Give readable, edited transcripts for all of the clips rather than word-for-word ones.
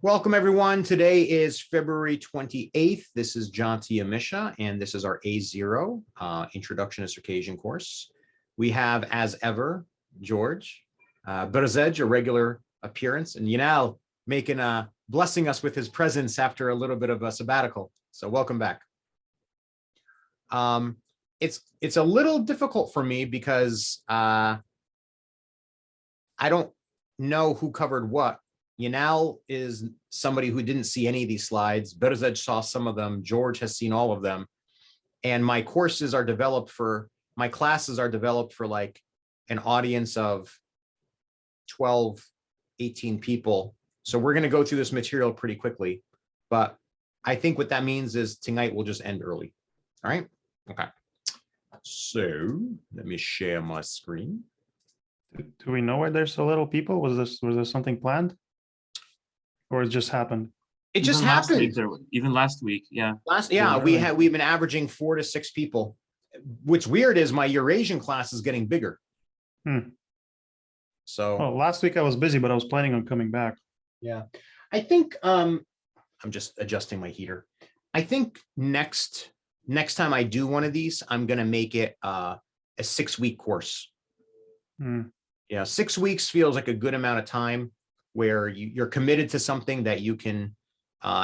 Welcome, everyone. Today is February 28th. This is Janti Amisha, and this is our A0 Introduction to Circassian course. We have, as ever, George Berzej, a regular appearance, and Yanal blessing us with his presence after a little bit of a sabbatical. So welcome back. It's a little difficult for me because I don't know who covered what. Yanal is somebody who didn't see any of these slides. Berzej saw some of them. George has seen all of them. And my classes are developed for like an audience of 12, 18 people. So we're going to go through this material pretty quickly. But I think what that means is tonight will just end early. All right. Okay. So let me share my screen. Do we know why there's so little people? Was there something planned? Or it just happened? It just happened. Even last week, yeah. We've been averaging 4 to 6 people. What's weird is my Eurasian class is getting bigger. So last week I was busy, but I was planning on coming back. Yeah, I think I'm just adjusting my heater. I think next time I do one of these, I'm gonna make it a 6-week course. Yeah, 6 weeks feels like a good amount of time where you're committed to something that you can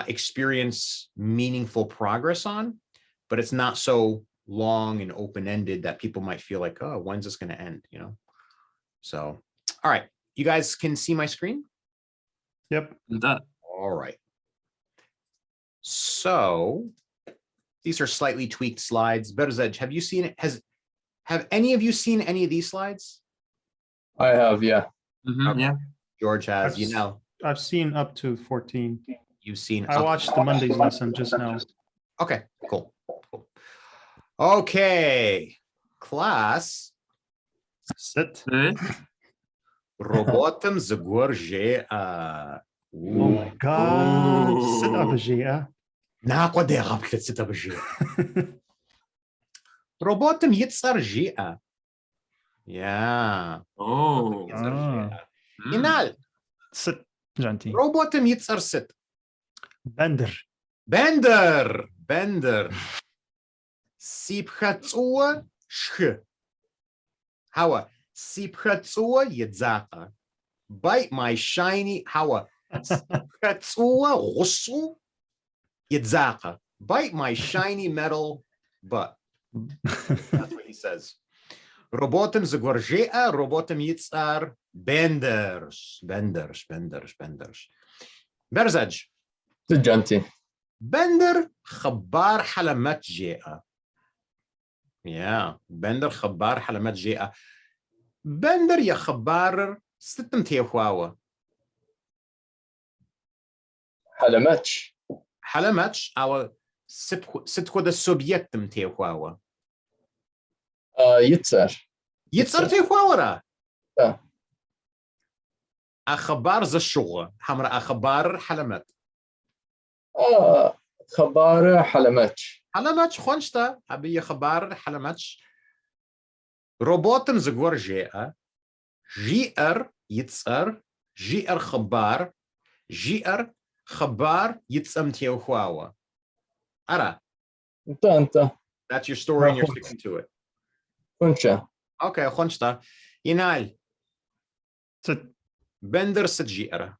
experience meaningful progress on, but it's not so long and open-ended that people might feel like, oh, when's this going to end, you know? So, all right, you guys can see my screen? Yep. All right. So these are slightly tweaked slides. Berzej, have you seen it? Have any of you seen any of these slides? I have, yeah. Okay. Yeah. George has, I've seen up to 14. You've seen. I watched the Monday's lesson just now. Okay, cool. Okay, class. Sit. Robotem zagorje. Oh my God. Sit up, Nakwaderab sit up. Robotem yitzar. Yeah. Oh. Inal. Sit, Janti. Robotem yitzar sit. Bender. Sipchatzua sh. Hawa. Sipchatzua yitzaka. Bite my shiny. Hawa. Sipchatzua rosu yitzaka. Bite my shiny metal butt. That's what he says. Robotem zagorjea, robotem yitzar, benders. Berzej. The Janti. Bender khabar halamat jea. Yeah, bender khabar halamat jea. Bender ya khabar sittem tehuawa. Halamatch, our sitko the subjectum tehuawa. Yitzar. Yitzar tehuawara. Yeah. أخبار ذا الشغل حمر أخبار حلمت خبار حلمتش خونشتا أبي خبار حلمتش روبوتم زغور جاء جير يتسر جير خبار يتسم تيوخواوا أرى أنت That's your story and you're sticking to it. خونشا. Okay, خونشتا ينال بندر ستجيئرة.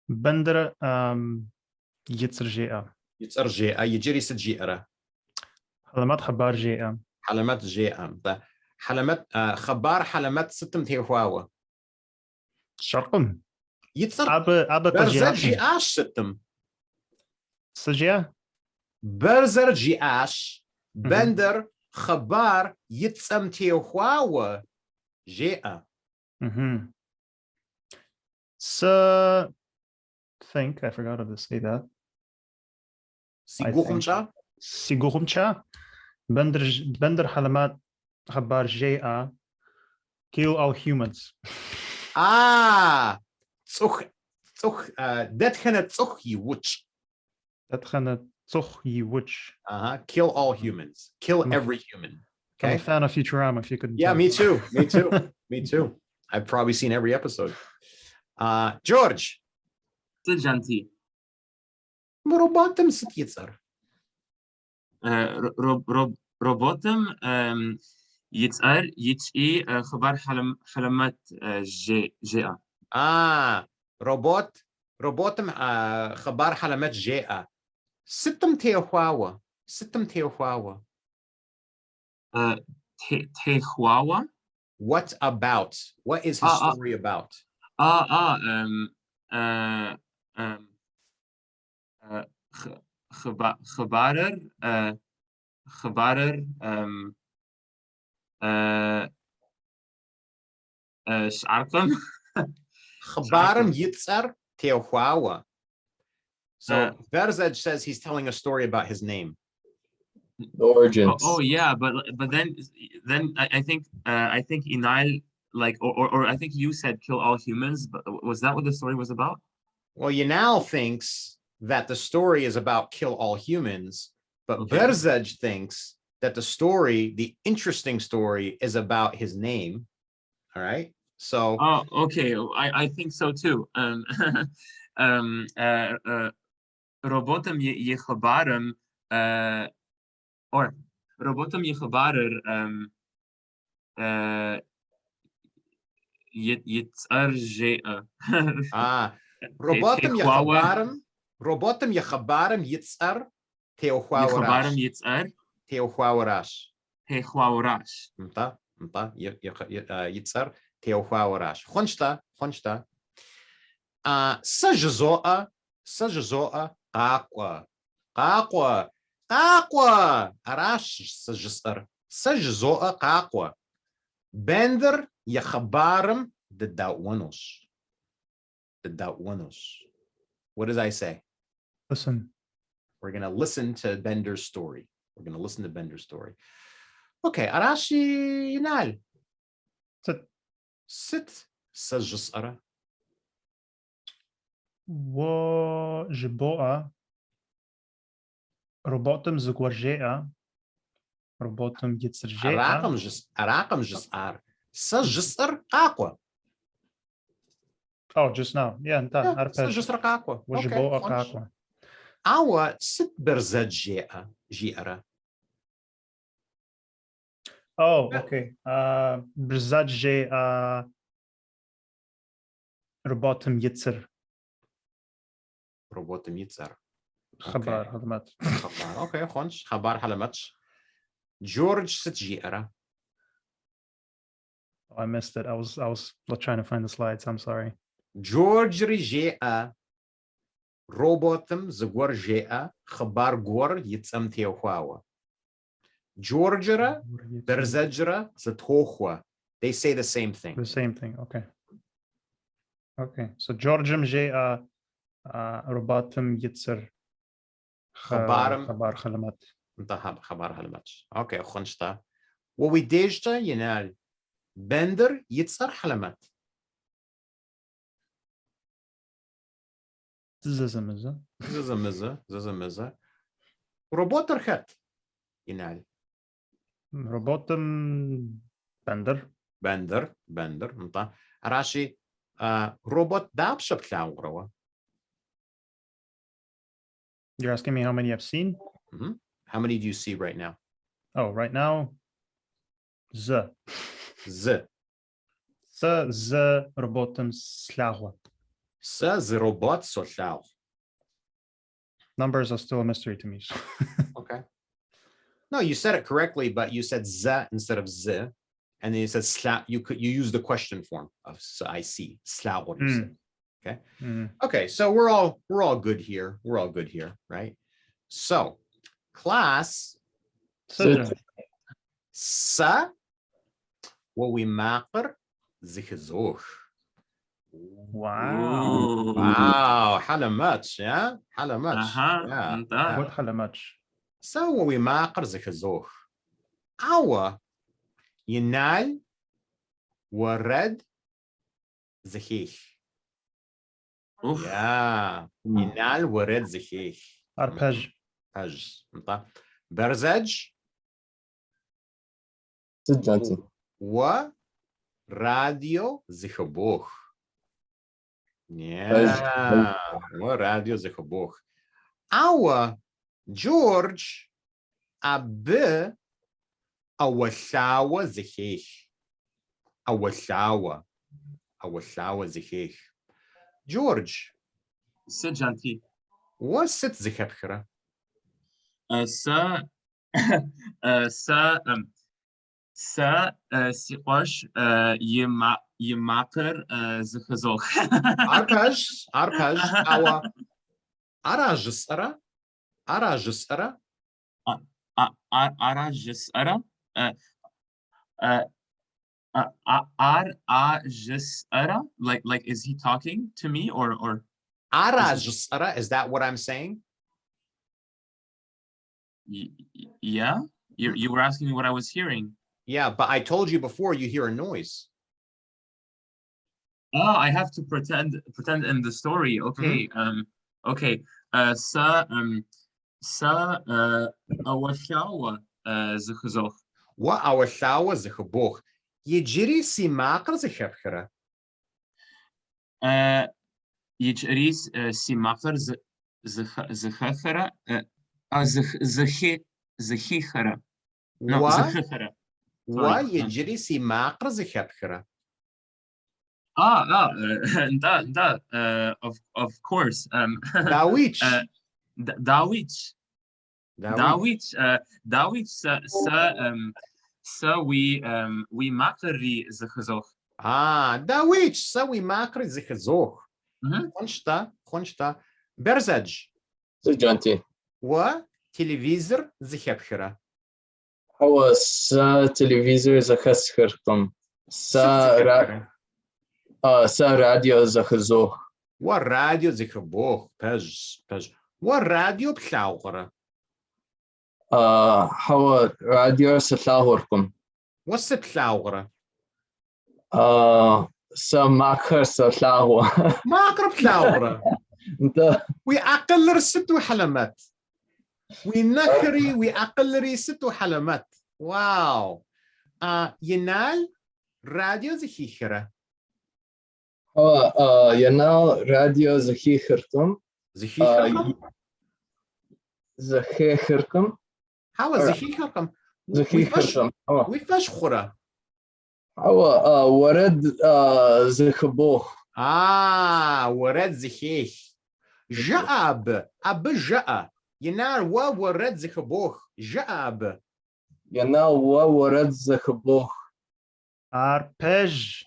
بندر يتسر جيئة يجري ستجيئرة. حلمات خبار جيئة. حلمات جيئة. حلمات خبار حلمات ستم تيهواوا. شرقم. يتسر. برزر جيئاش ستم. سجيئة. برزر جيئاش. بندر خبار يتسم تيهواوا. جيئة. So, think I forgot how to say that. Sigurumcha. Bender halamat khabar jaa. Kill all humans. Datgene toch je witch. Kill all humans. Kill every human. Okay. I'm a fan of Futurama, if you couldn't Yeah, tell. me too. Me too. I've probably seen every episode. George. جانتي روبوتم ست يتصر. روبوتم يتسأل يتشي خبر حلمات جاء روبوتم خبر حلمت جاء. ستم تيوهواوا. تيخواوا What about? What is his story about? خبارر شعركم خبارم يتصر تيوهواوا. So Verzej says he's telling a story about his name. The origins. Oh yeah, but then I think Inal like or I think you said kill all humans, but was that what the story was about? Well, Yanal thinks that the story is about kill all humans, but Okay. Verzej thinks that the interesting story is about his name. All right. So Oh, okay. I think so too. Robotem yechabarem or robotem yechabarer yitzar robotem yechabarem yitzar yechabarem teohuawarash. yitzar Teohuawarash. hechuaurash. Mta yitzar teohuawarash. Khonsta. Sajazoa qaqwa arash sajisar sajzoa qaqwa bender yakhabaram the dawanos. What did I say? Listen. We're going to listen to Bender's story. Okay, arashi yinal sit sajisara وجبوءة روبوتم زقورجيئة روبوتم يتسرجيئة Arakam just ar sajisar qaqwa. Oh, just now. Yeah, انت عارف Sajisar qaqwa. وجبوءة قاقوة. Awa sit berzad ji'ara. Oh, okay. برزاج روبوتم يتسر Robotim yitzar. خبر خدمات. Okay, khonch. Khabar halamatch. George sit ji'ara. Oh, I missed it. I was trying to find the slides. I'm sorry. George rije'a. Robotim zagwar ji'a. Khabar gwar yitzam teohuawa. Georgera berzajra zatohwa. They say the same thing. The same thing. Okay. Okay. So Georgium جاء روبوتم يتسر خبر خدمات. انتهى خبر هالماتش. Okay, خنشتا. ووديجتا ينال بندر يتصر حلمات. زمزة. روبوتر خط ينال. روبوتم بندر. انت راشي روبوت داب شبتلاو غروا. You're asking me how many I've seen? Mm-hmm. How many do you see right now? Oh, right now, Z robotem slagwa. Z robot sotlao. Numbers are still a mystery to me. Okay. No, you said it correctly, but you said Z instead of Z, and then you said sla. You use the question form of I see sla. What you said. Okay. Okay. So we're all good here. Right? So class. Sa. What we mapper zichzoch. Wow. Halamatch. Yeah. Halamatch. Yeah. What halamatch? So what we mapper zichzoch. Awa. Yinal. Wared. Zichich. Yeah. Yinal wared zichich. Arpej. Berzej. Janti. Wa radio zichabokh. Yeah. What radio zikhaboch. Our George abe awashawa zikh. Awashawa zikh. George, C'est gentil. what's it zikhapkhara? Ça, ça, si roche, yemaker, zechazok. Arpej, our arajisara. Arajisara, Arajisara, like, is he talking to me or? Arajisara, is that what I'm saying? Yeah, you were asking me what I was hearing. Yeah, but I told you before you hear a noise. Oh, I have to pretend in the story. Okay. Okay. Sa awashawa zechazok. What our shawa zikhaboch. Yejiri si makar zikhapkhara. Yitris simakar zechachara zechichara. No, What? zechichara. What yejiri si makar zikhapkhara. Of course. Dawich. Dawich. So we makari zechazok. Dawich, so we makar zikhazok. Khonshta. Berzaj. C'est gentil. What? Televizor zikhapkhara. هو سا تلفزيون زخسخركم سا راديو زخزو What radio zikhaboch? Pej. What radio pshawqara? هو راديو سلاهوركم What's the pshawqara? سا ماكر سلاهو Makar pshawqara. انت We aqallar situ halamat. We nakhri, we aqallari situ halamat. Wow. Yenal radio zikhira. هو ينال راديو زخيخركم زخيخركم How is zikhirkam? زخيخركم We fash khura. هو ورد زخبوخ ورد زخيخ. Ja'ab. Ja'a. Yenal wa warad zikhaboch. Ja'ab. ينال ورد زخبوخ Arpej.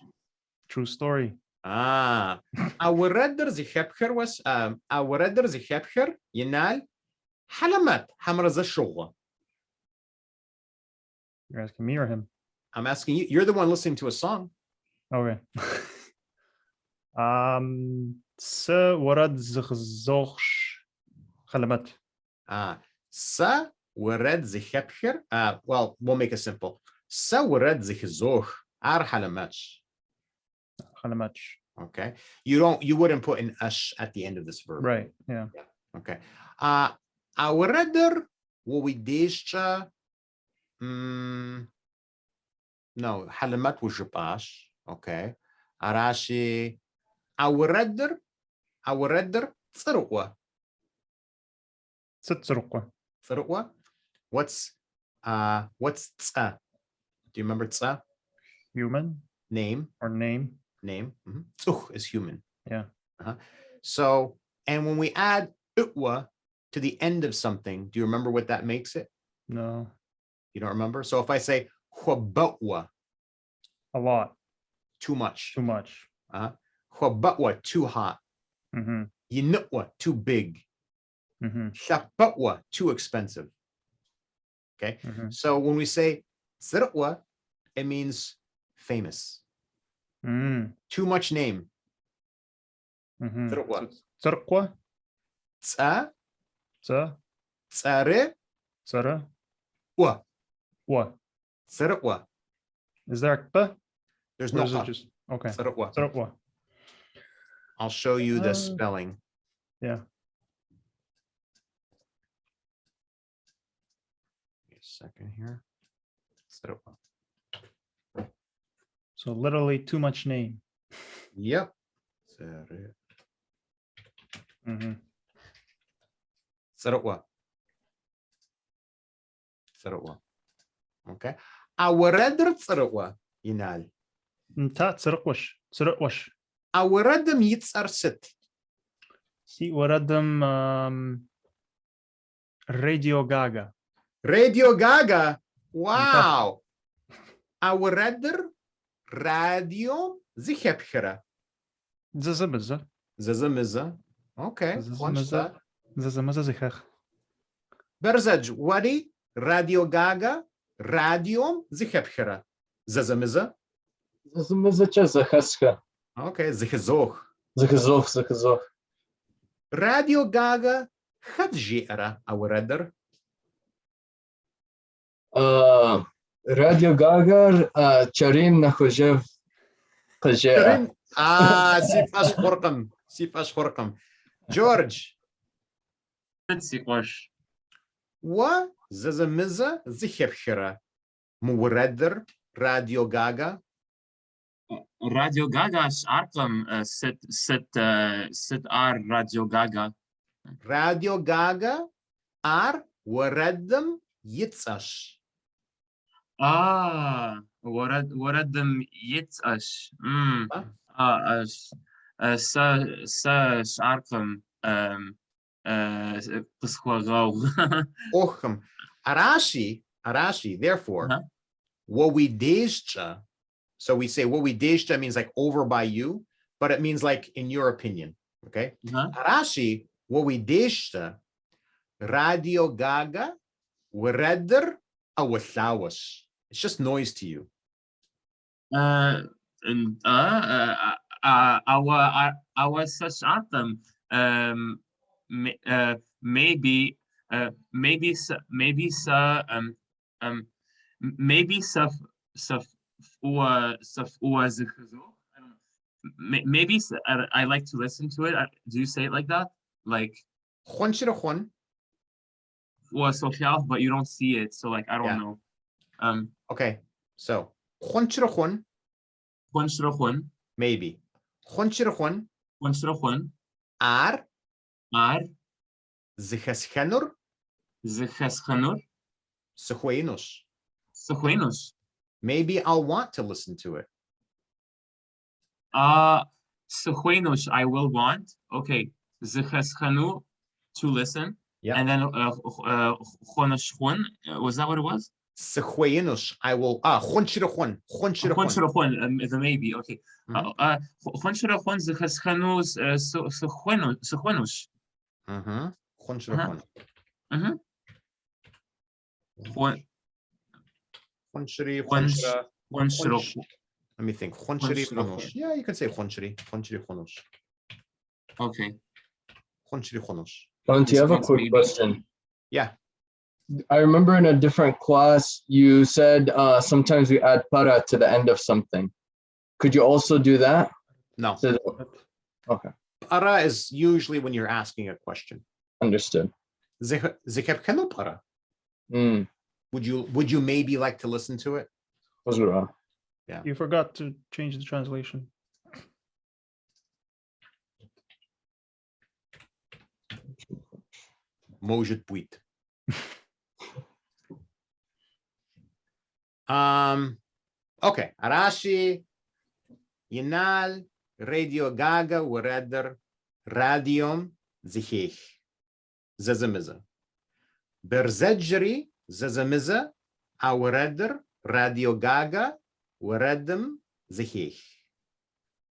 True story. Awaradar zikhapkhar was awaradar zikhapkhar yenal halamat hamraza shugha. You're asking me or him? I'm asking you. You're the one listening to a song. Okay. Sa warad zechzoch khalamat. Sa warad zikhapkhar. Well, we'll make it simple. Sa warad zikhzoch ar halamat. Khalamat. Okay. You wouldn't put an ash at the end of this verb. Right. Yeah. Okay. Awaradar wawidesha. No, halamat wujubash. Okay. Arashi. Awaradar tsarwa. Sitzurqwa. Tsarwa. What's tsa? Do you remember tsa? Human Name. or name. Tsuch is human. Yeah. So, and when we add utwa to the end of something, do you remember what that makes it? No. You don't remember? So if I say huabutwa, A lot. too much. Too much. Huabutwa, too hot. Yinutwa, too big. Shaputwa, too expensive. Okay. So when we say tsirwa, it means famous. Too much name. Tsirwa. Tsarqwa. Tsa. Tsa. Tsare. Tsara. Wa. What? Tsirwa. Is there a p? There's Or no is it pa. just okay? Tsirwa. Tsarqwa. I'll show you the spelling. Yeah. Wait a second here. Tsirwa. So literally too much name. Yep. Sarwa. Sarwa. Okay. Awaradr sarwa. Inal. انت تسرقوش Awaradam yitsarsit. سي وردم راديو غاغا Radio Gaga. Wow. Awaradr radio zihepchera. ززمزة Zazamiza. Okay. ززمزة ززمزة زخخ Berzaj, wadi, Radio Gaga, radio zihepchera. Zazamiza. Zazmizach'a zachaska. Okay, zichazoch. Zachazoch. Radio Gaga, hadjera, awaradr. Radio Gagar, Charim Nakhojev Khajea. Sifas Horkam. George, Sikosh. wa zazamiza zihepchera. Muwaradr, Radio Gaga. Radio Gaga Arkham sit ar Radio Gaga. Radio Gaga ar waradam yitsash. Waradam Yitzash. Arkham Ocham. Arashi, therefore, Uh-huh. what we deshcha. So we say what we deshcha means like over by you, but it means like in your opinion. Okay. Arashi, what we deshcha, Radio Gaga, waradr awathawas. It's just noise to you. Our such anthem maybe I like to listen to it. Do you say it like that? Like Khwanchirachwan. social, but you don't see it, so like I don't know. Okay. So khwanchirachwan, maybe. Khwanchirachwan ar zichaschanur sehuenus. Maybe I'll want to listen to it. Sehuenus, I will want. Okay. Zichaschanu, to listen. Yeah. And then Khonashkhun, was that what it was? Sehuenus, I will. Khwanchirachwan. The maybe. Okay. Khonashkhun zichaschanu sehuenus. Khwanchirachwan. Khwanchiri. Let me think. Khwanchiri khonosh. Yeah, you can say khwanchiri. Khwanchiri khonosh. Okay. Khwanchiri khonosh. Don't you have a Response quick maybe. question? Yeah. I remember in a different class, you said sometimes we add para to the end of something. Could you also do that? No. Okay, Para is usually when you're asking a question. understood. Zikepkenu para. Mm. Would you maybe like to listen to it? Uzra. You forgot to change the translation. Может быть. Okay. Arashi, Yinal, Radio Gaga, Waredder, Radium, Zihich, Zazamiza. Berzedjeri, Zazamiza, Awaredder, Radio Gaga, Wareddem, Zihich.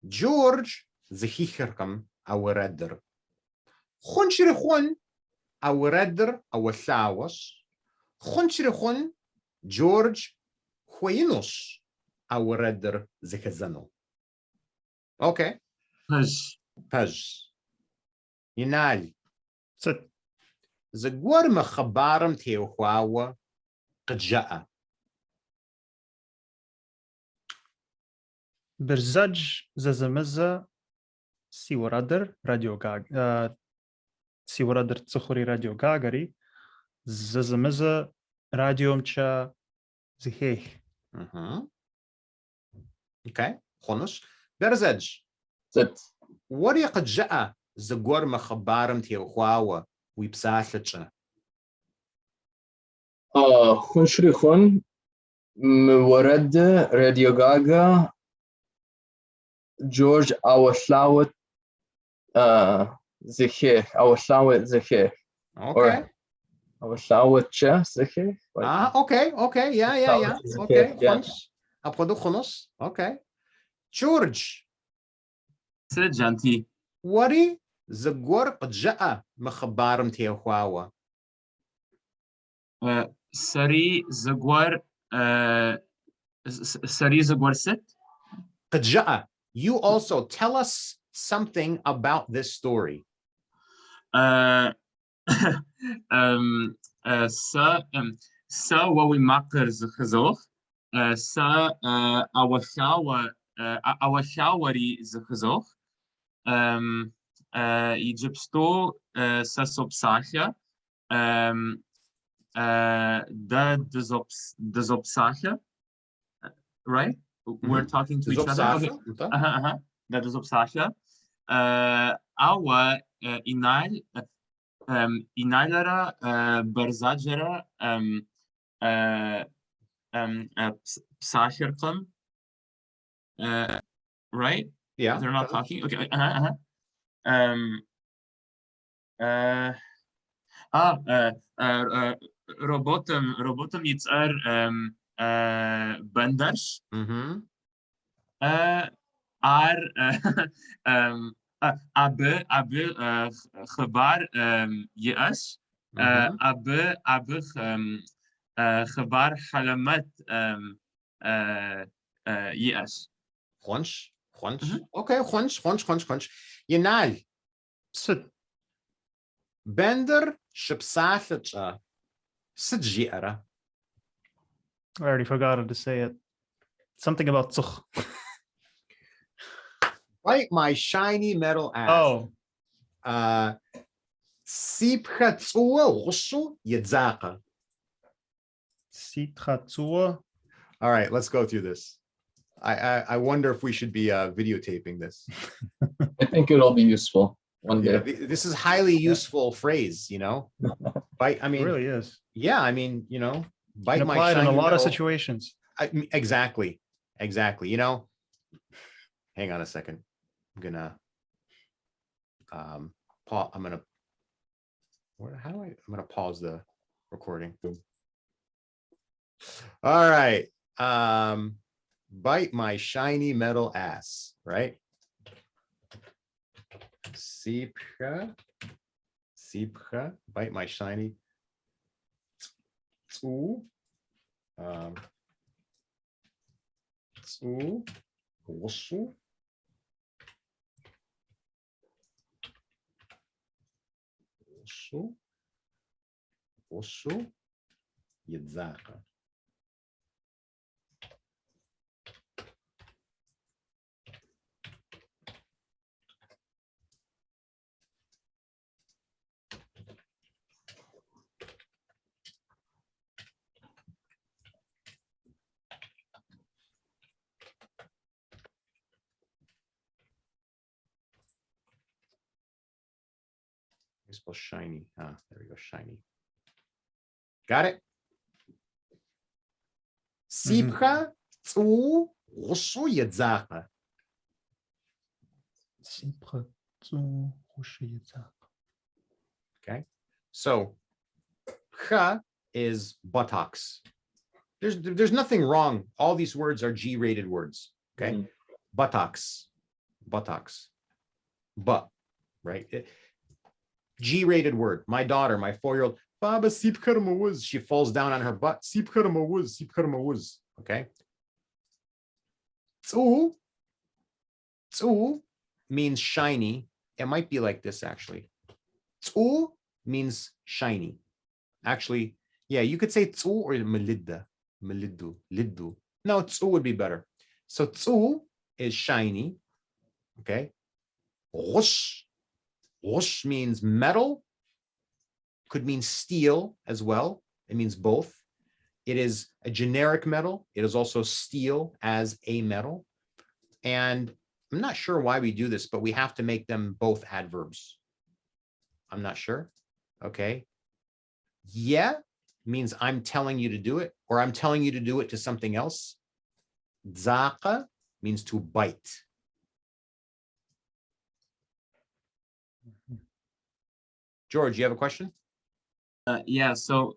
George, Zihicherkam, Awaredder. Khunchirihun, Awaredder, Awathawas. Khunchirihun, George, Huinus, Awaredder, Zihazano. Okay. Paj. Yinali. Sit. Zagwarma Khabaram Teohuawa, Kaja'a. برزج ززمزة سيورادر راديو غاغ سيورادر تسخري راديو غاغري ززمزة راديو مشا زهيه. Okay. Khonus. Berzaj. Sit. What do you Kaja'a? зыгуэр мыхъыбарым теухуауэ уи псалъэкӏэ? Хуншри хун, Муарад, Radio Gaga, George Awashlawat Zikir, Awashlawat Zikir, Okay. Awashlawat Zikir. Okay. Yeah. Okay. خنص. أبغى خنص. Okay. George. Said Janti. وري زغور قجاء مخبارم تيخواوا. Sari Zagwar Sit. قجاء. You also tell us something about this story. Sa wawi makar zkhazokh. Sa awashawari zkhazokh. Egypto sa sobsachia. Da dezopsachia. Right? We're talking to each other. Okay. That is Obsasha. Our Inailara Barzajara Psashirkam. Right? Yeah. They're not talking. Okay. Robotum Yitzar Bandash. Abe Khabar Yeash. Abe Khabar Halamat Yeash. خونش. Okay, خونش. ينال. Sit. بندر شبساثة سجيرة. I already forgot how to say it. Something about tzukh. Bite my shiny metal ass. Oh. Sipcha tzua ushu yedzaka. Sitchatzua. All right, let's go through this. I wonder if we should be videotaping this. I think it'll be useful one day. This is highly useful phrase, you know. Bite. I mean, It really is. Yeah, I mean, you know, bite Can my apply it in shiny a lot of metal- situations. Exactly. You know, hang on a second. I'm gonna pause. I'm gonna pause the recording. Boom. All right. Bite my shiny metal ass, right? Sipcha, bite my shiny. Tzu, Wushu. Wushu, Yitzaka. I suppose shiny. There we go, shiny. Got it? Sipcha, tzu, wushu, yitzaka. Okay, so cha is buttocks. There's nothing wrong. All these words are G-rated words. Okay, buttocks, but right. G-rated word. My daughter, my 4-year-old, Baba sipkarma wuz. She falls down on her butt. Sipkarma wuz. Okay. Tzu means shiny. It might be like this actually. Tzu means shiny. Actually, yeah, you could say tzu or liddu. No, tzu would be better. So tzu is shiny. Okay. Rosh means metal, could mean steel as well. It means both. It is a generic metal. It is also steel as a metal. And I'm not sure why we do this, but we have to make them both adverbs. I'm not sure. Okay. Yeah means I'm telling you to do it, or I'm telling you to do it to something else. Zaqa means to bite. George, you have a question? Yeah, so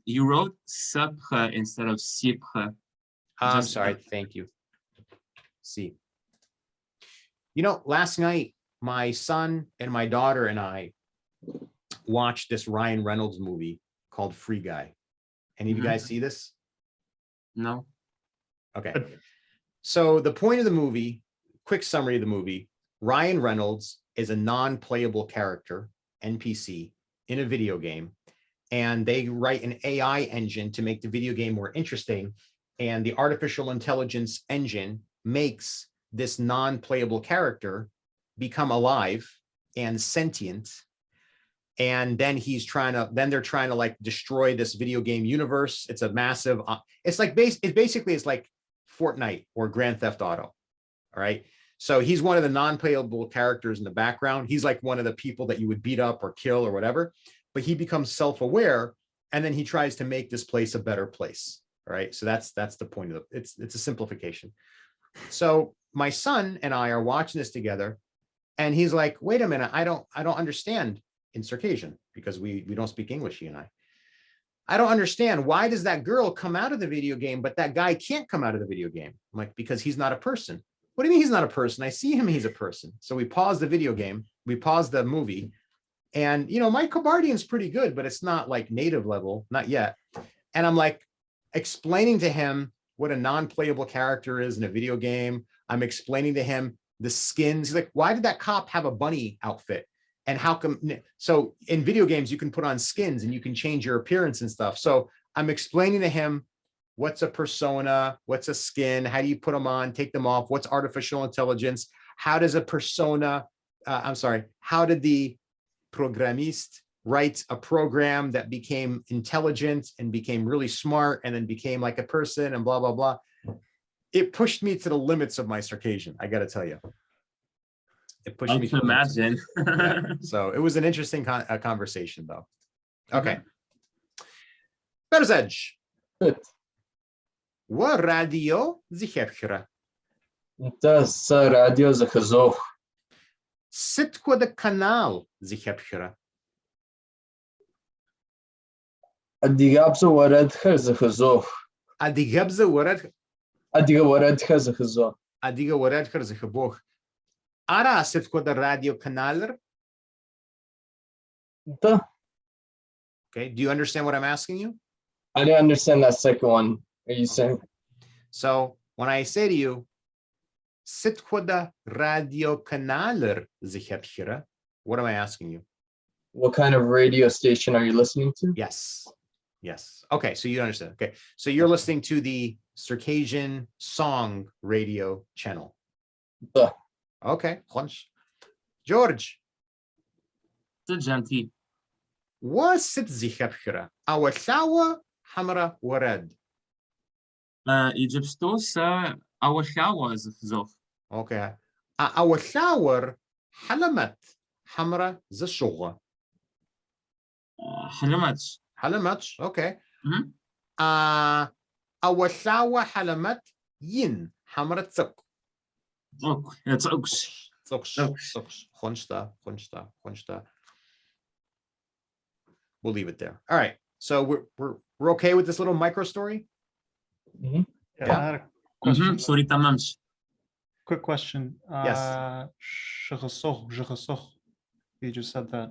you wrote sapre instead of cipre. I'm Just- sorry. Thank you. See, you know, last night, my son and my daughter and I watched this Ryan Reynolds movie called Free Guy. Any of you Mhm. guys see this? No. Okay. So the point of the movie, quick summary of the movie, Ryan Reynolds is a non-playable character, NPC, in a video game. And they write an AI engine to make the video game more interesting. And the artificial intelligence engine makes this non-playable character become alive and sentient. And then they're trying to like destroy this video game universe. It's a massive, it's like Fortnite or Grand Theft Auto. All right. So he's one of the non-playable characters in the background. He's like one of the people that you would beat up or kill or whatever, but he becomes self-aware and then he tries to make this place a better place. All right. So that's the point of it. It's a simplification. So my son and I are watching this together and he's like, wait a minute, I don't understand in Circassian because we don't speak English, he and I don't understand. Why does that girl come out of the video game, but that guy can't come out of the video game? I'm like, because he's not a person. What do you mean he's not a person? I see him, he's a person. So we pause the video game, we pause the movie, and you know, my Kabardian's pretty good, but it's not like native level, not yet. And I'm like explaining to him what a non-playable character is in a video game. I'm explaining to him the skins. He's like, why did that cop have a bunny outfit? And how come? So in video games, you can put on skins and you can change your appearance and stuff. So I'm explaining to him what's a persona, what's a skin, how do you put them on, take them off, what's artificial intelligence, how does a persona, how did the programmist write a program that became intelligent and became really smart and then became like a person and blah, blah, blah. It pushed me to the limits of my Circassian, I got to tell you. It pushed I me can to the limits. imagine. Yeah. So it was an interesting conversation though. Okay. Berzej. Good. وراديو زخبخرة انت راديو زخزوخ. ستكو ده канал زخبخرة الديابزو ورد خر زخزوخ. أديجابزة ورد أديغ ورد خر زخزوخ. أديجا ورد خر زخبوخ أرا ستكو ده راديو каналر. انت. Okay, do you understand what I'm asking you? I didn't understand that second one. Are you saying? So when I say to you, ستكو ده راديو каналر زخبخرة, what am I asking you? What kind of radio station are you listening to? Yes. Yes. Okay. So you understand. Okay. So you're listening to the Circassian song radio channel. Duh. Okay. George, Gentil. وست زخبخرة أو ثاوة حمراء ورد. Egyptos our shower زخزوخ. Okay. أو ثاور حلمت حمراء زشوغة. حلمت. حلمت. Okay. Mhm. أو ثاوة حلمت ين حمراء تسق. It's oaks. We'll leave it there. All right. So we're okay with this little micro story. Mhm. Yeah, I had a question. Sorry, tamamش. Quick question. Yes. Je You just said that.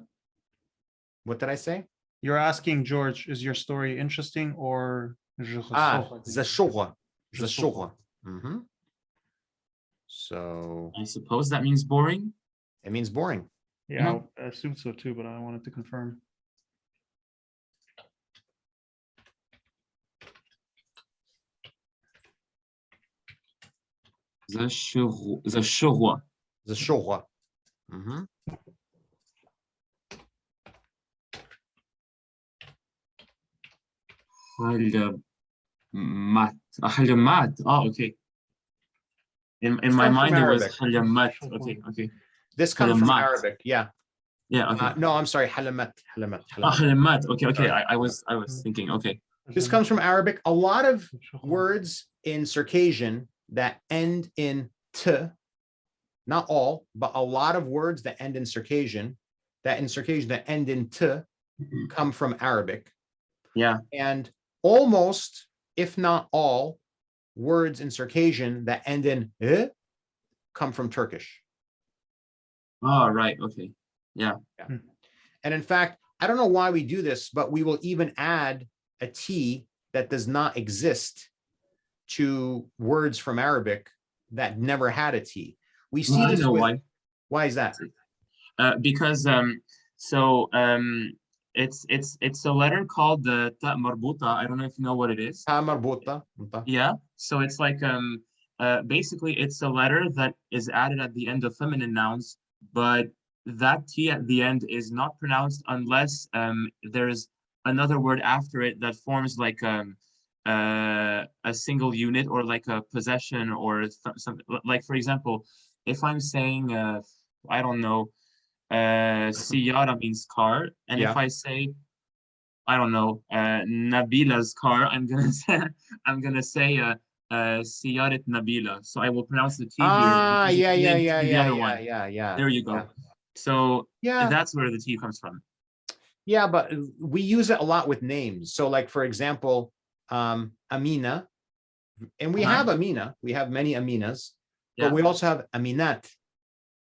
What did I say? You're asking George, is your story interesting or Zashogha. Zashogha. So I suppose that means boring. it means boring. Yeah, I assumed so too, but I wanted to confirm. Zashogha. Zashogha. حلمت. حلمت. Okay. In my comes from mind, it was Arabic. halamat. Okay. This comes from Halamat. Arabic. Yeah. Yeah, okay. No, I'm sorry. Halamat. Halamat. Ah, Halamat. halamat. Okay. Sorry. I was thinking, okay. This comes from Arabic. A lot of words in Circassian that end in t, not all, but a lot of words that end in Circassian that end in t come from Arabic. Yeah. And almost, if not all, words in Circassian that end in come from Turkish. Oh, right. Okay. Yeah. And in fact, I don't know why we do this, but we will even add a T that does not exist to words from Arabic that never had a T. We see Well, I this know with, why. why is that? Because it's a letter called the ta marbuta. I don't know if you know what it is. Ta marbuta. Yeah. So it's like basically it's a letter that is added at the end of feminine nouns, but that T at the end is not pronounced unless there's another word after it that forms like a single unit or like a possession or something. Like for example, if I'm saying I don't know, Siyara means car, and if Yeah. I say I don't know, Nabila's car, I'm gonna say Siyaret Nabila. So I will pronounce the T here because Yeah, it's yeah, linked yeah, to the yeah, other yeah, one. yeah. There you go. Yeah. So Yeah. that's where the T comes from. Yeah, but we use it a lot with names. So like, for example, Amina, and we have Amina, we have many Aminas, but Yeah. we also have Aminat,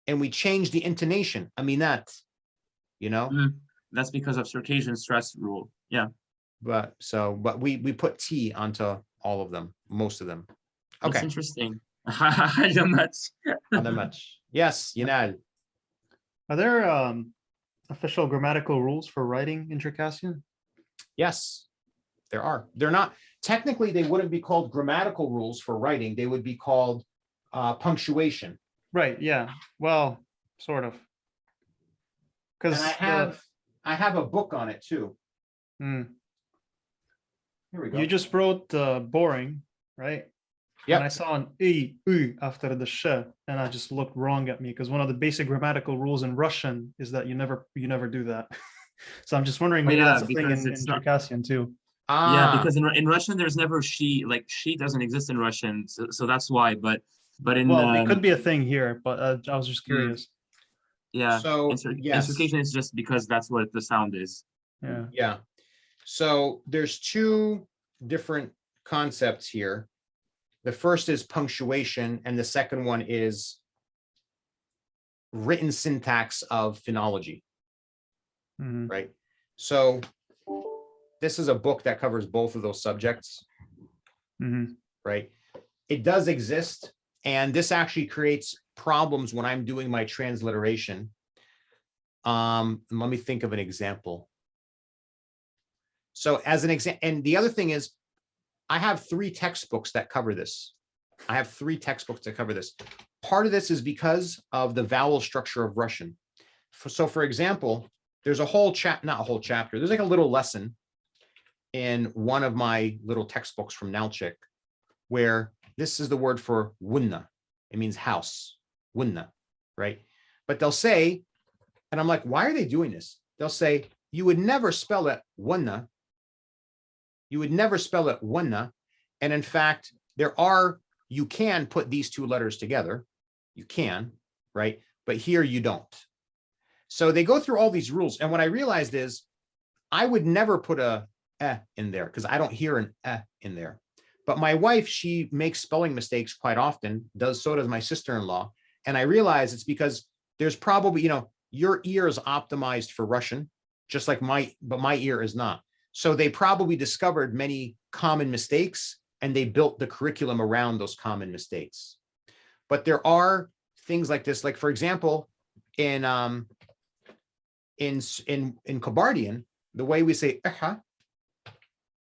and we change the intonation, Aminat, you know? That's because of Circassian stress rule. Yeah. But we put T onto all of them, most of them. That's Okay. interesting. Halamat. On the match. Yes, Yinal. Are there official grammatical rules for writing in Circassian? Yes, there are. They're not, technically, they wouldn't be called grammatical rules for writing. They would be called punctuation. Right. Yeah. Well, sort of. And Because I have a book on it too. Here we go. you just wrote boring, right? Yep. And I saw an u after the sh, and I just looked wrong at me because one of the basic grammatical rules in Russian is that you never do that. So I'm just wondering, maybe that's a thing because in it's not- Circassian too. Yeah, because in Russian there's never she, like she doesn't exist in Russian, so that's why. But in Well, it could be a thing here, but I was just curious. yeah, So, in yes. Circassian it's just because that's what the sound is. Yeah. Yeah. So there's two different concepts here. The first is punctuation, and the second one is written syntax of phonology, Mhm. right? So this is a book that covers both of those subjects, Mhm. right? It does exist, and this actually creates problems when I'm doing my transliteration. Let me think of an example. So as an example, and the other thing is, I have 3 textbooks that cover this. I have 3 textbooks that cover this. Part of this is because of the vowel structure of Russian. So for example, there's a whole not a whole chapter, there's like a little lesson in one of my little textbooks from Nalchik, where this is the word for wunna. It means house, wunna, right? But they'll say, and I'm like, why are they doing this? They'll say, you would never spell it wunna. You would never spell it wunna. And in fact, you can put these 2 letters together. You can, right? But here you don't. So they go through all these rules. And what I realized is I would never put a in there because I don't hear an in there. But my wife, she makes spelling mistakes quite often, so does my sister-in-law. And I realize it's because there's probably, your ear is optimized for Russian, just like my ear is not. So they probably discovered many common mistakes and they built the curriculum around those common mistakes. But there are things like this, like for example, in Kabardian, the way we say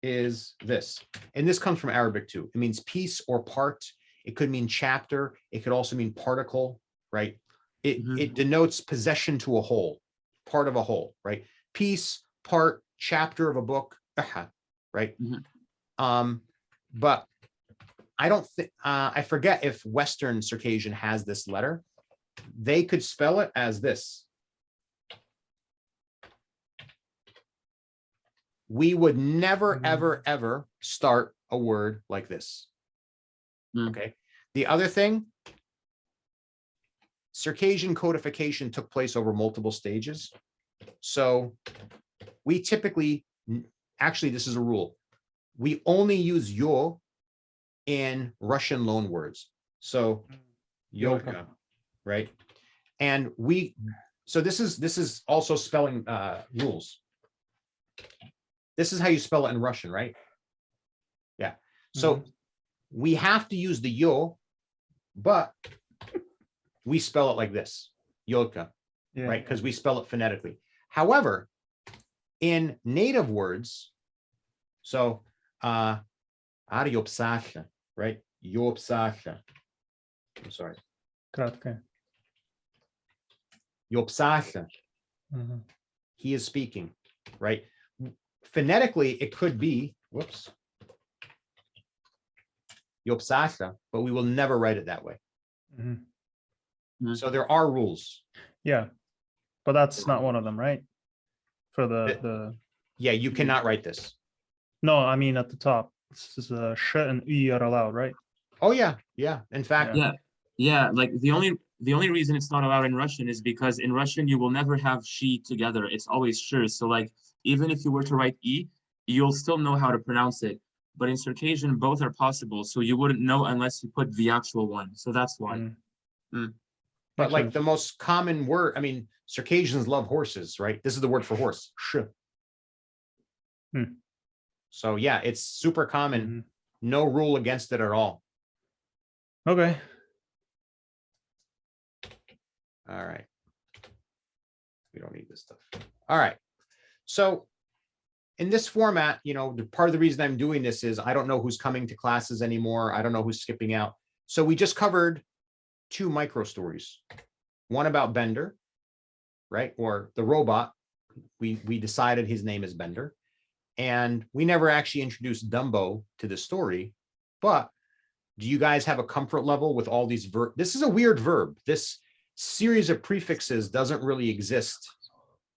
is this, and this comes from Arabic too. It means piece or part. It could mean chapter. It could also mean particle, right? It denotes possession to a whole, part of a whole, right? Piece, part, chapter of a book, right? But I don't think, I forget if Western Circassian has this letter. They could spell it as this. We would never, ever, ever start a word like this. Okay. The other thing, Circassian codification took place over multiple stages. So we typically, actually, this is a rule. We only use yo in Russian loan words. So yoga, right? And so this is also spelling rules. This is how you spell it in Russian, right? Yeah. So we have to use the yo, but we spell it like this, yolka, right? Because we spell it phonetically. However, in native words, so yopsasha, right? Yopsasha. I'm sorry. Yopsasha. He is speaking, right? Phonetically, it could be, whoops, Yopsasha, but we will never write it that way. So there are rules. Yeah, but that's not one of them, right? For the Yeah, you cannot write this. No, I mean at the top. This is sh and y are allowed, right? Oh yeah, yeah. In fact, yeah. Like the only reason it's not allowed in Russian is because in Russian you will never have she together. It's always sh. So like even if you were to write e, you'll still know how to pronounce it. But in Circassian, both are possible. So you wouldn't know unless you put the actual one. So that's why. But like the most common word, I mean, Circassians love horses, right? This is the word for horse, sh. So yeah, it's super common. No rule against it at all. Okay. All right. We don't need this stuff. All right. So in this format, you know, part of the reason I'm doing this is I don't know who's coming to classes anymore. I don't know who's skipping out. So we just covered 2 micro stories. One about Bender, right? Or the robot. We decided his name is Bender. And we never actually introduced Dumbo to the story. But do you guys have a comfort level with all these verbs? This is a weird verb. This series of prefixes doesn't really exist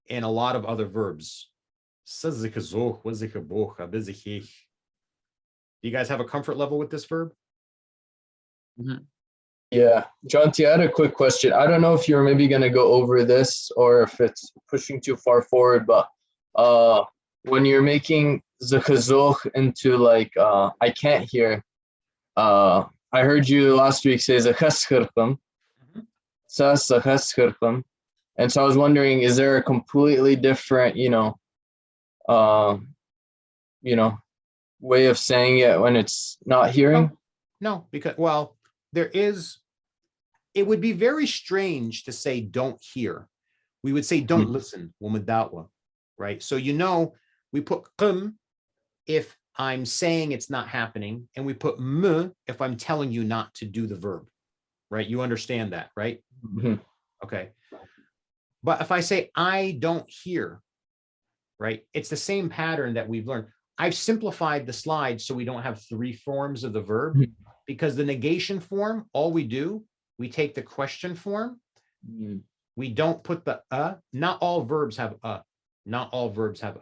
in a lot of other verbs. Do you guys have a comfort level with this verb? Yeah, Jonty, I had a quick question. I don't know if you're maybe going to go over this or if it's pushing too far forward, but when you're making zakazoch into like I can't hear, I heard you last week say zakhaskhirkum, zakhaskhirkum, and so I was wondering, is there a completely different, way of saying it when it's not hearing? No, because, well, there is, it would be very strange to say don't hear. We would say don't listen, right? So, we put qim if I'm saying it's not happening, and we put m if I'm telling you not to do the verb, right? You understand that, right? Okay. But if I say I don't hear, right? It's the same pattern that we've learned. I've simplified the slide so we don't have 3 forms of the verb, because the negation form, all we do, we take the question form. We don't put the not all verbs have not all verbs have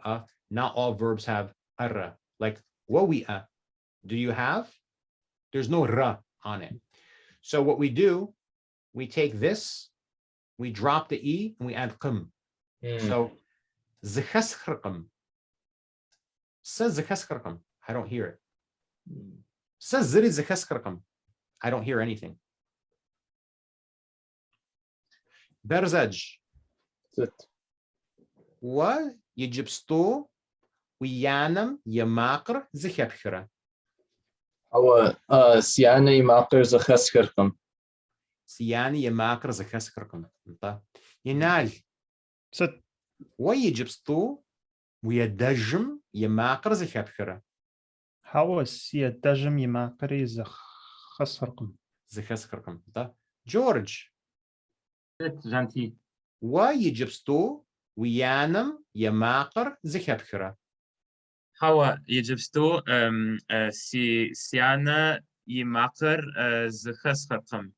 not all verbs have ara. Like wawi'a. Do you have? There's no ra on it. So what we do, we take this, we drop the e, and we add qim. So zakhaskhirkum. Says zakhaskhirkum. I don't hear it. Says ziri zakhaskhirkum. I don't hear anything. Berzaj. Wa yijibstu wiyanam yamakr zakhapkhira. Siyana yamakr zakhaskhirkum. Siyani yamakr zakhaskhirkum. Yinal. Sit. Wa yijibstu ويدجم يماقر زخابخرة. How is يدجم يماقر زخسركم؟ زخسركم. جورج. Gentil. ويجبستو ويانم يماقر زخابخرة. How يجبستو سيانا يماقر زخس خرقم.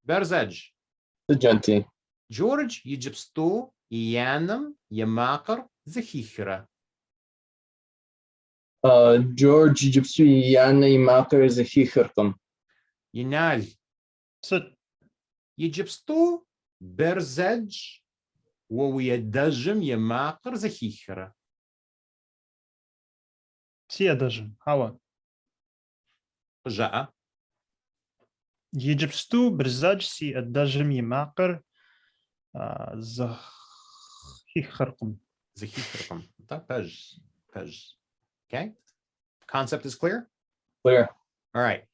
برزج. Genti. جورج يجبستو يانم يماقر زخيخرة. George Gypsy Yana Maker Zahikirkum. ينال Sit. يجبستو برزج ويدجم يماقر زخيخرة. سيا دجن. Hawa. جاء يجبستو برزاج سي الدجم يماقر زخي خرقم. زخيخرة. Pej. Okay. Concept is clear? Clear. All right.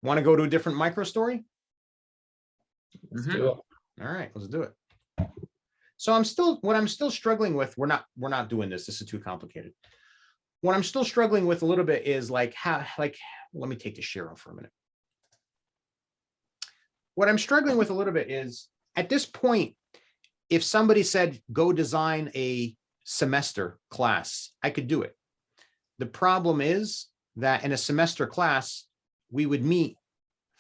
Want to go to a different micro story? Let's do it. All right, let's do it. So what I'm still struggling with, we're not doing this. This is too complicated. What I'm still struggling with a little bit is like let me take the share off for a minute. What I'm struggling with a little bit is at this point, if somebody said, go design a semester class, I could do it. The problem is that in a semester class, we would meet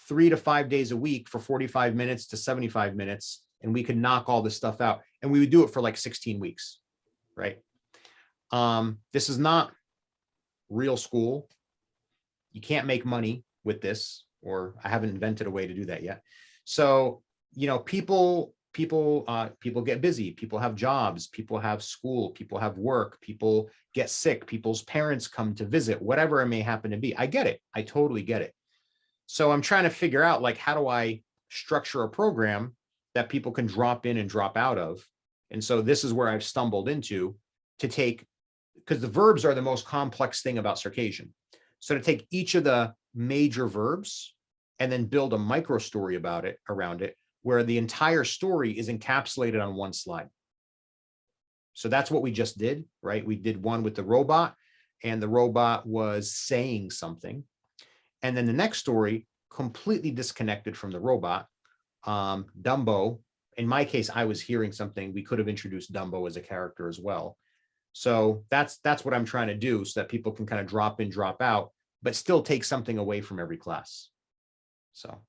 3 to 5 days a week for 45 minutes to 75 minutes, and we could knock all this stuff out. And we would do it for like 16 weeks, right? This is not real school. You can't make money with this, or I haven't invented a way to do that yet. So, people get busy, people have jobs, people have school, people have work, people get sick, people's parents come to visit, whatever it may happen to be. I get it. I totally get it. So I'm trying to figure out, like, how do I structure a program that people can drop in and drop out of? And so this is where I've stumbled into to take, because the verbs are the most complex thing about Circassian. So to take each of the major verbs and then build a micro story about it, around it, where the entire story is encapsulated on one slide. So that's what we just did, right? We did one with the robot, and the robot was saying something. And then the next story, completely disconnected from the robot. Dumbo, in my case, I was hearing something. We could have introduced Dumbo as a character as well. So that's what I'm trying to do, so that people can kind of drop in, drop out, but still take something away from every class. So,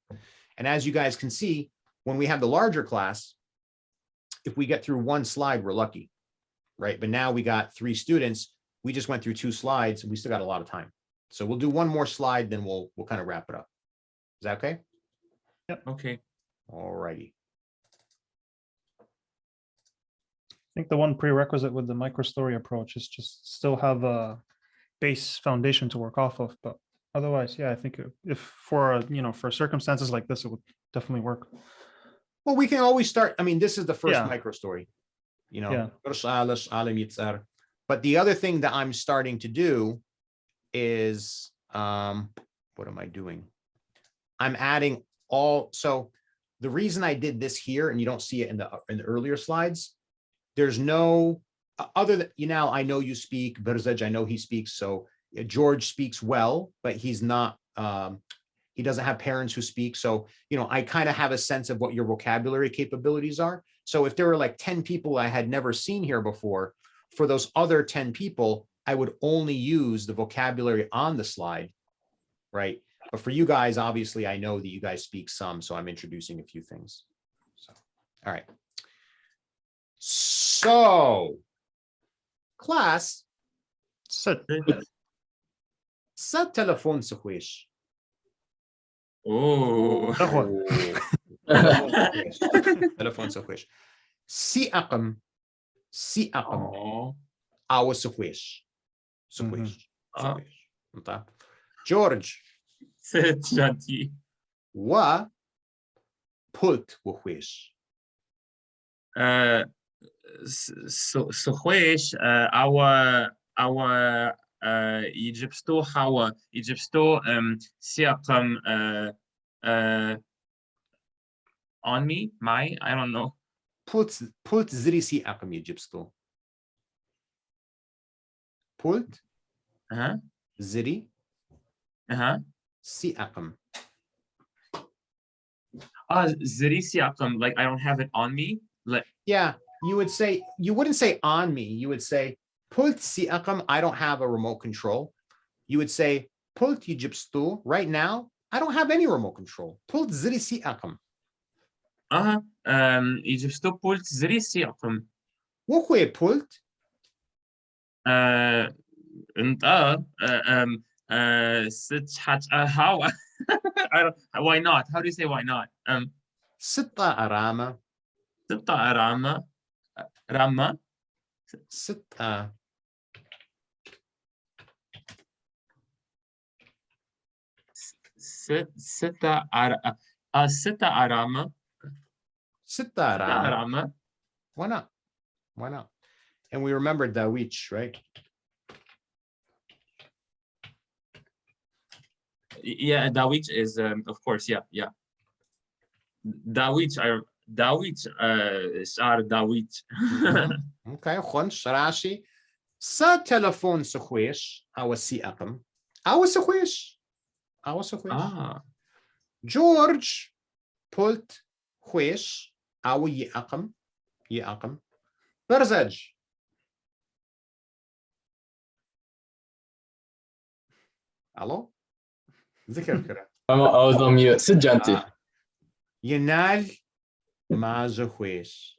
and as you guys can see, when we have the larger class, if we get through one slide, we're lucky, right? But now we got 3 students. We just went through 2 slides, and we still got a lot of time. So we'll do one more slide, then we'll kind of wrap it up. Is that okay? Yep. Okay. All righty. I think the one prerequisite with the microstory approach is just still have a base foundation to work off of. But otherwise, yeah, I think if for circumstances like this, it would definitely work. Well, we can always start. I mean, this is the first Yeah. micro story, Yeah. But the other thing that I'm starting to do is, what am I doing? I'm adding so the reason I did this here, and you don't see it in the earlier slides, there's no other than, I know you speak Berzej, I know he speaks. So George speaks well, but he's not, he doesn't have parents who speak. So, I kind of have a sense of what your vocabulary capabilities are. So if there were like 10 people I had never seen here before, for those other 10 people, I would only use the vocabulary on the slide, right? But for you guys, obviously, I know that you guys speak some, so I'm introducing a few things. So, all right. So, class, Sit. sa telephone sa quiz. Oh. Telephone sa quiz. Si akam Oh. awa sa quiz. Sa Mhm. quiz. Ah. Tá? George, C'est gentil. wa pult wa quiz. Сухвеш, our Egypto hawa Egypto siakam on me, I don't know. Pult ziri si akam Egypto. Pult ziri si akam. Ziri siakam, like I don't have it on me. Like, Yeah, you wouldn't say on me. You would say pult si akam. I don't have a remote control. You would say Pult Egyptsto. Right now, I don't have any remote control. Pult ziri si akam. يجبستو بولت زري سيقم Wokwe pult. انت ست حت how why not? How do you say why not? Sitta arama. ستة رامة رامة Sitta. ستة ستة رامة Sitta ستة arama. رامة Why not? Why not? And we remembered Dawich, right? Yeah, Dawich is of course yeah. Dawich are Dawich. Okay, خونش راشي. Sa telephone سخويش. أوسي أقم. أوسخويش. أوسخويش. George pult خويش. أو يأقم. يأقم. برزج. ألو؟ ذكر كده. I was on mute. Sit gentle. ينال ما زخويش.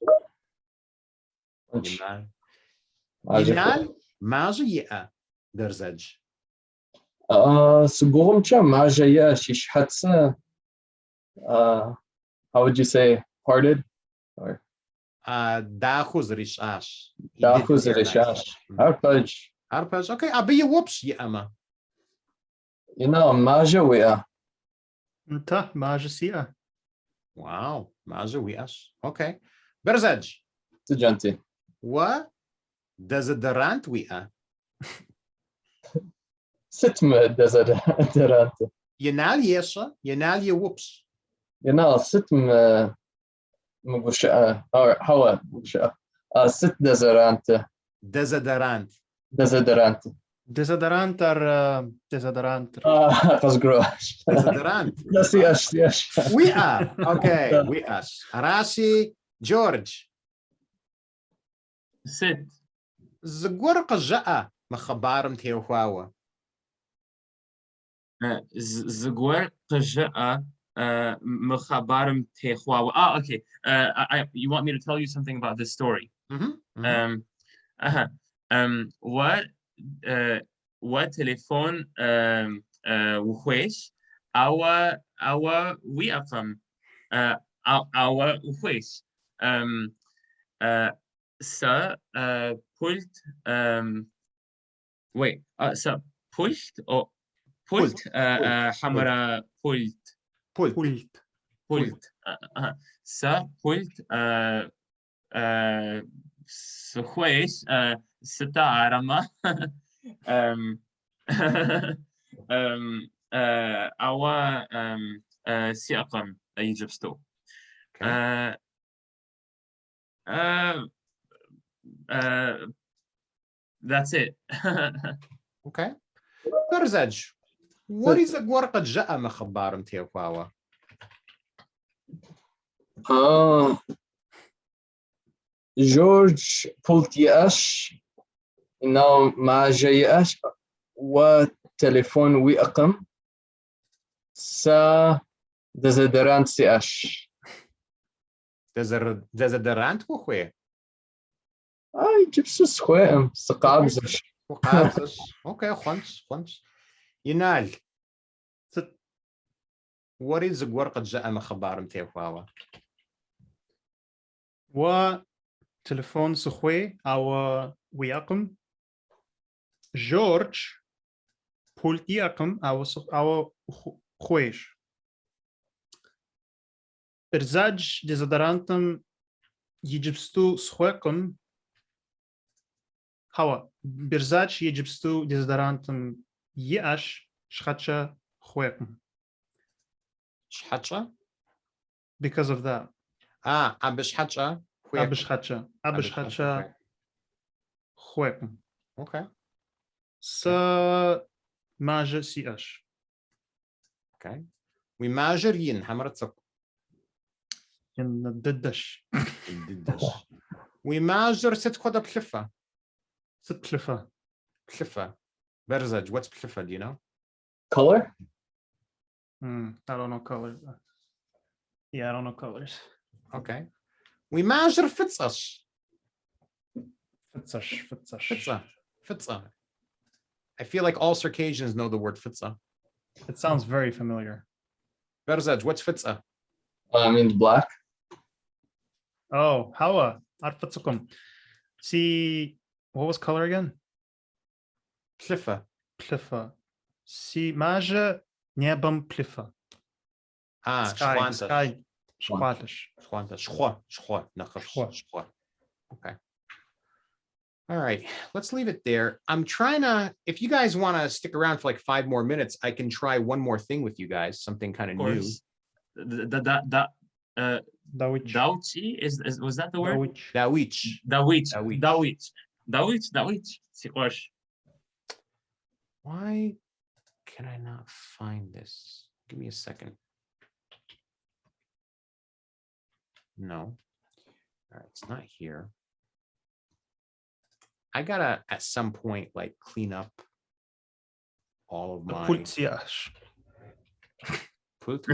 ينال ما زيئة. درزج. سبوغم چا ما جايا شيش حتسا. How would you say parted? Or داخوز ريشاش. داخوز ريشاش. Arpej. Arpej. Okay, أبي وبس يأما. ما جويا. انت ما جسيئة. Wow, ما زويئش. Okay. برزج. Sit gentle. و دزدرانت ويئة. ستم دزرانت. ينال يسا. ينال يوبس. ستم مبوشة. Or هوا مبوشة. ست دزرانت. دزدرانت. دزرانت. ديزودرانت قصقروش. دزدرانت. ياش. ويئة. Okay, ويئش. راسي جورج. ست زقور قجاء مخبارم تيوخواوا. زغور قجاء مخبارم تخواوا. Okay. You want me to tell you something about this story? وتليفون وخويش أو ويقم أو وخويش سا بولت wait سا بولت أو بولت حمرا بولت سا بولت سخويش ستة عرمة أو سيقم يجبستو. That's it. Okay. برزج. What is a ورقة جاء مخبارم تيوخواوا؟ جورج بولت ياش. ما جاياش وتليفون ويقم سا دزدرانت سياش. دزدرانت وخوي. جبسوس خويم سقابزش. وقابزش. Okay, خونس. ينال. What is a ورقة جاء مخبارم تيوخواوا؟ وتليفون سخوي أو ويقم جورج بولت يقم أو خويش برزاج ديزودرانتم يجبستو سخويقم هوا برزاج يجبستو ديزودرانتم يأش شخاتشا خويقم. شحاتشا؟ Because of that. أبش حاتشا. أبش حاتشا خويقم. Okay. سا ماجر سي اش. Okay. وماجر ين حمرتك. ين ضدش. وماجر ست كودا بخفة. ست بخفة. بخفة. برزج. What's بخفة? Do you know? Color? I don't know colors. Yeah, I don't know colors. Okay. We measure fitzas. Fitza. Fitza. I feel like all Circassians know the word fitza. It sounds very familiar. Berzaj, what's fitza? I mean black. Oh, Hawa. Arfatsukum. See, what was color again? Plifa. Plifa. See, Maja, Niebam Plifa. Ah, Sky. schwanta. Sky. Schwatish. Schwanta. Schwa. Schwa. Okay. All right, let's leave it there. I'm trying to, if you guys want to stick around for like 5 more minutes, I can try one more thing with you guys, something kind of Of new. course. Dawich. Dauchi was that the word? Dawich. Dawich. Sikosh. Why can I not find this? Give me a second. No. All right, it's not here. I gotta at some point like clean up all of my Pultsiash. put